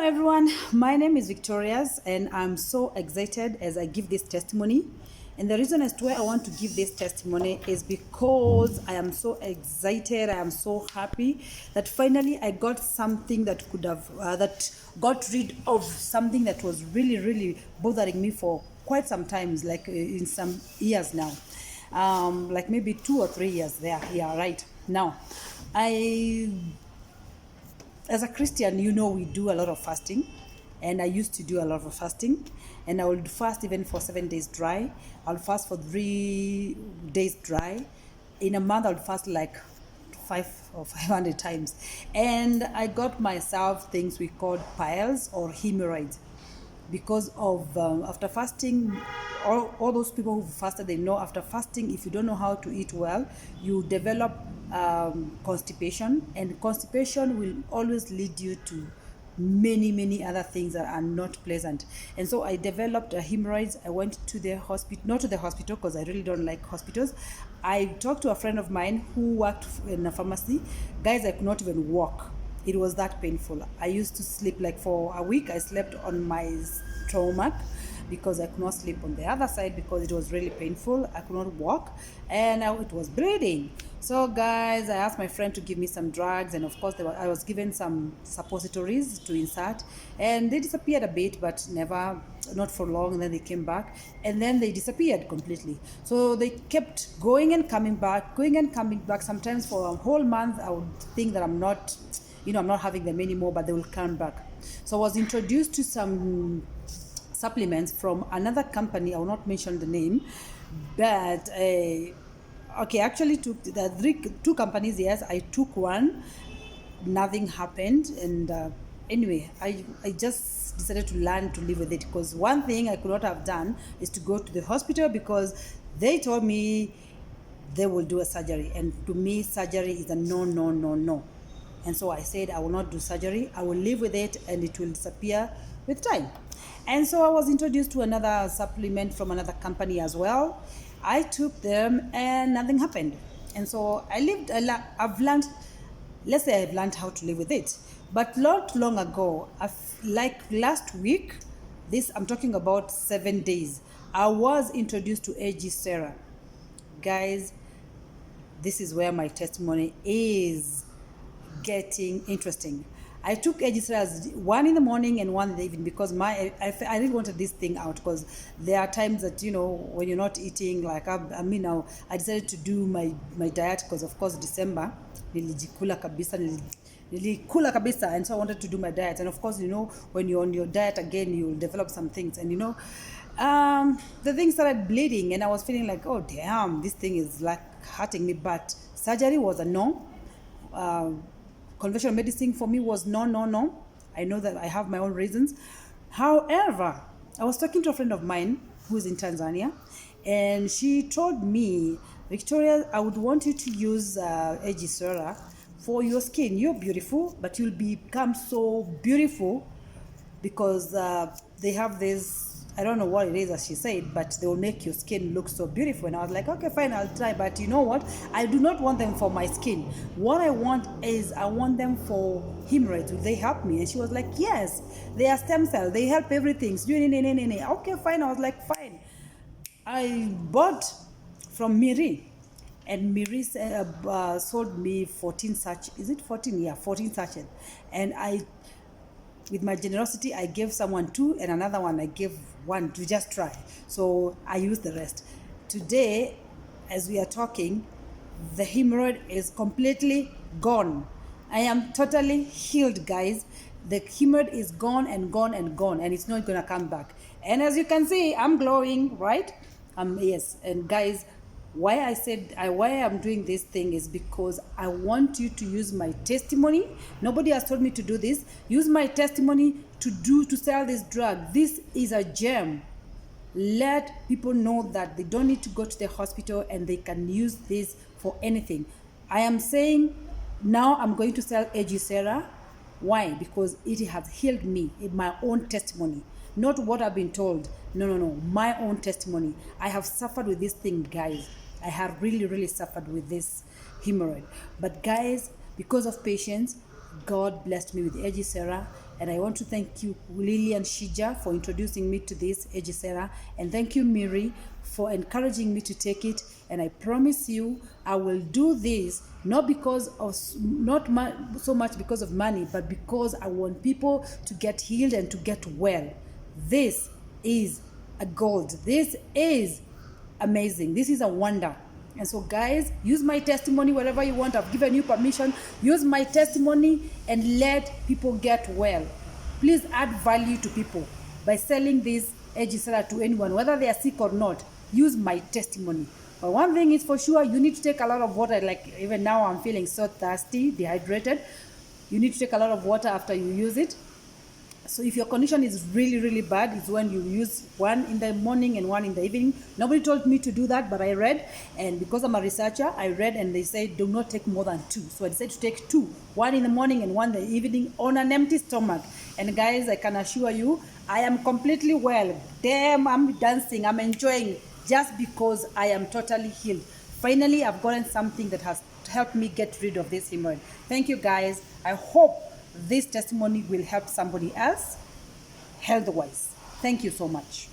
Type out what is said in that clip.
everyone, my name is Victoria's and I'm so excited as I give this testimony. And the reason as to why I want to give this testimony is because I am so excited, I am so happy that finally I got something that could have, that got rid of something that was really bothering me for quite some times, like in some years now. Like maybe 2 or 3 years there. Yeah, right. Now, as a Christian, we do a lot of fasting, and I used to do a lot of fasting, and I would fast even for 7 days dry. I'll fast for 3 days dry. In a month, I'll fast like 500 times, and I got myself things we called piles or hemorrhoids because of after fasting. All those people who fasted, they know after fasting, if you don't know how to eat well, you develop constipation, and constipation will always lead you to many other things that are not pleasant. And so I developed hemorrhoids. I went to the hospital, not to the hospital because I really don't like hospitals. I talked to a friend of mine who worked in a pharmacy. Guys, I could not even walk. It was that painful. I used to sleep, like for a week I slept on my stomach because I could not sleep on the other side because it was really painful. I could not walk, and it was bleeding. So guys, I asked my friend to give me some drugs, and of course I was given some suppositories to insert, and they disappeared a bit, but not for long. And then they came back, and then they disappeared completely. So they kept going and coming back, Sometimes for a whole month I would think that I'm not having them anymore, but they will come back. So I was introduced to some supplements from another company. I will not mention the name, but actually took the two companies. Yes, I took one. Nothing happened, and anyway, I just decided to learn to live with it, because one thing I could not have done is to go to the hospital, because they told me they will do a surgery, and to me surgery is a no. And so I said, I will not do surgery. I will live with it, and it will disappear with time. And so I was introduced to another supplement from another company as well. I took them and nothing happened. And so I've learned how to live with it. But not long ago, like last week, I'm talking about 7 days, I was introduced to Cera. Guys, this is where my testimony is getting interesting. I took Cera one in the morning and one in the evening, because I really wanted this thing out, because there are times that when you're not eating, like now I decided to do my diet, because of course December nilijikula kabisa, and so I wanted to do my diet. And of course, when you're on your diet again, you'll develop some things, and the thing started bleeding, and I was feeling like, oh damn, this thing is like hurting me. But surgery was a no. Conventional medicine for me was no. I know that I have my own reasons. However, I was talking to a friend of mine who's in Tanzania, and she told me, Victoria, I would want you to use Cera for your skin. You're beautiful, but you'll become so beautiful because they have this, I don't know what it is, as she said, but they will make your skin look so beautiful. And I was like, okay, fine, I'll try. But you know what? I do not want them for my skin. What I want them for hemorrhoids. Will they help me? And she was like, yes, they are stem cells. They help everything. Okay, fine. I was like, fine. I bought from Miri. And Miri sold me 14 sachets. Is it 14? Yeah, 14 sachets. And with my generosity, I gave someone 2, and another one I gave 1 to just try. So I used the rest. Today, as we are talking, the hemorrhoid is completely gone. I am totally healed, guys. The hemorrhoid is gone, and it's not gonna come back. And as you can see, I'm glowing, right? Yes, and guys, why I'm doing this thing is because I want you to use my testimony. Nobody has told me to do this. Use my testimony to sell this drug. This is a gem. Let people know that they don't need to go to the hospital, and they can use this for anything. I am saying now I'm going to sell Cera. Why? Because it has healed me in my own testimony. Not what I've been told. No. My own testimony. I have suffered with this thing, guys. I have really suffered with this hemorrhoid. But guys, because of patience, God blessed me with Cera, And I want to thank you, Lily and Shija, for introducing me to this Cera. And thank you, Miri, for encouraging me to take it. And I promise you, I will do this not because of so much because of money, but because I want people to get healed and to get well. This is a gold. This is amazing. This is a wonder. And so, guys, use my testimony wherever you want. I've given you permission. Use my testimony and let people get well. Please add value to people by selling this Cera to anyone, whether they are sick or not. Use my testimony. But one thing is for sure, you need to take a lot of water. Like even now, I'm feeling so thirsty, dehydrated. You need to take a lot of water after you use it. So if your condition is really, really bad, it's when you use one in the morning and one in the evening. Nobody told me to do that, but I read, and because I'm a researcher, I read and they said do not take more than 2. So I decided to take 2, one in the morning and one in the evening on an empty stomach. And guys, I can assure you, I am completely well. Damn, I'm dancing, I'm enjoying, just because I am totally healed. Finally, I've gotten something that has helped me get rid of this hemorrhoid. Thank you, guys. I hope this testimony will help somebody else health-wise. Thank you so much.